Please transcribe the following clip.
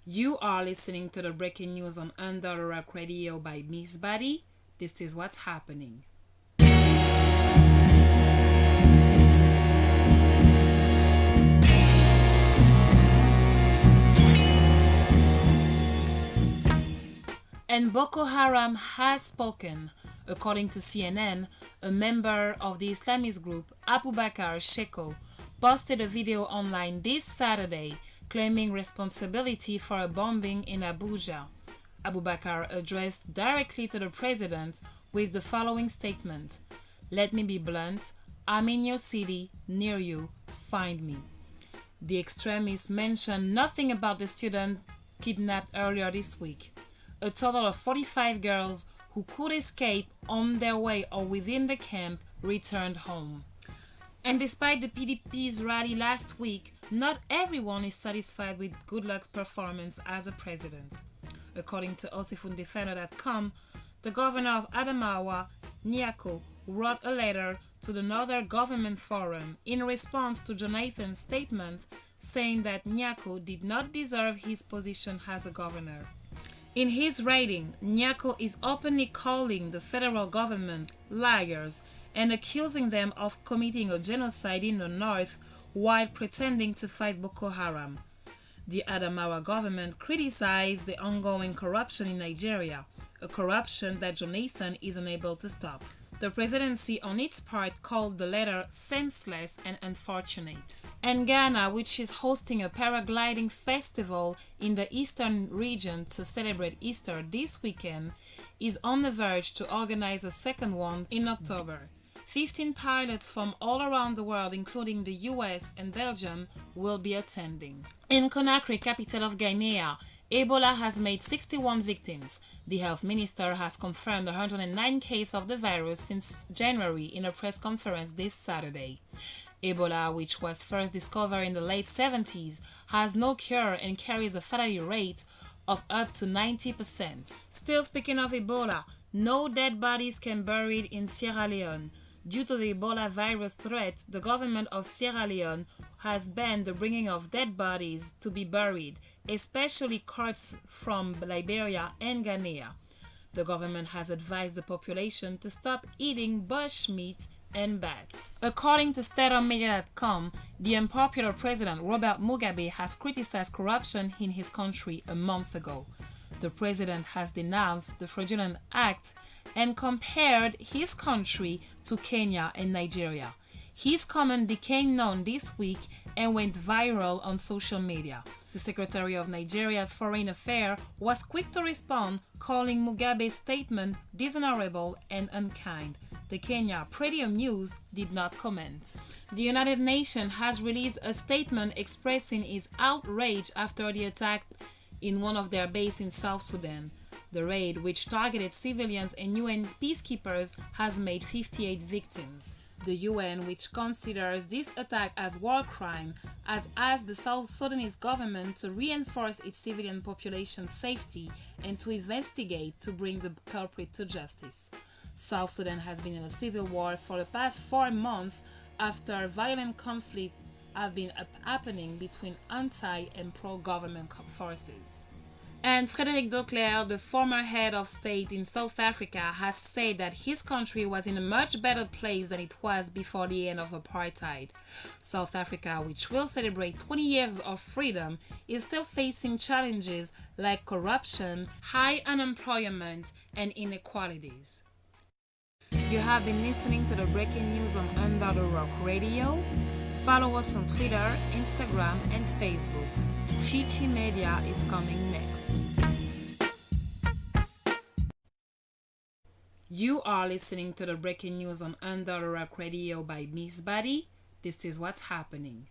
You are listening to the breaking news on Under the Rock Radio by Miss Bady. This is what's happening. And Boko Haram has spoken. According to CNN, a member of the Islamist group Abu Bakr Sheko posted a video online this Saturday claiming responsibility for a bombing in Abuja. Abu Bakr addressed directly to the president with the following statement: "Let me be blunt, I'm in your city, near you, find me." The extremists mentioned nothing about the student kidnapped earlier this week. A total of 45 girls who could escape on their way or within the camp returned home. And despite the PDP's rally last week, not everyone is satisfied with Goodluck's performance as a president. According to OsifundDefender.com, the governor of Adamawa, Nyako, wrote a letter to the Northern Government Forum in response to Jonathan's statement saying that Nyako did not deserve his position as a governor. In his writing, Nyako is openly calling the federal government liars and accusing them of committing a genocide in the north while pretending to fight Boko Haram. The Adamawa government criticized the ongoing corruption in Nigeria, a corruption that Jonathan is unable to stop. The presidency, on its part, called the letter senseless and unfortunate. And Ghana, which is hosting a paragliding festival in the eastern region to celebrate Easter this weekend, is on the verge to organize a second one in October. 15 pilots from all around the world, including the US and Belgium, will be attending. In Conakry, capital of Guinea, Ebola has made 61 victims. The health minister has confirmed 109 cases of the virus since January in a press conference this Saturday. Ebola, which was first discovered in the late 70s, has no cure and carries a fatality rate of up to 90%. Still speaking of Ebola, no dead bodies can be buried in Sierra Leone. Due to the Ebola virus threat, the government of Sierra Leone has banned the bringing of dead bodies to be buried, especially corpses from Liberia and Guinea. The government has advised the population to stop eating bush meat and bats. According to StateOfMedia.com, the unpopular president Robert Mugabe has criticized corruption in his country a month ago. The president has denounced the fraudulent act and compared his country to Kenya and Nigeria. His comment became known this week and went viral on social media. The Secretary of Nigeria's Foreign Affairs was quick to respond, calling Mugabe's statement dishonorable and unkind. The Kenya Premium News did not comment. The United Nations has released a statement expressing its outrage after the attack in one of their bases in South Sudan. The raid, which targeted civilians and UN peacekeepers, has made 58 victims. The UN, which considers this attack as war crime, has asked the South Sudanese government to reinforce its civilian population safety and to investigate to bring the culprit to justice. South Sudan has been in a civil war for the past 4 months after violent conflict have been happening between anti- and pro-government forces. And Frédéric Declercq, the former head of state in South Africa, has said that his country was in a much better place than it was before the end of apartheid. South Africa, which will celebrate 20 years of freedom, is still facing challenges like corruption, high unemployment, and inequalities. You have been listening to the breaking news on Under the Rock Radio. Follow us on Twitter, Instagram, and Facebook. Chichi Media is coming next. You are listening to the breaking news on Under the Rock Radio by Miss Bady. This is what's happening.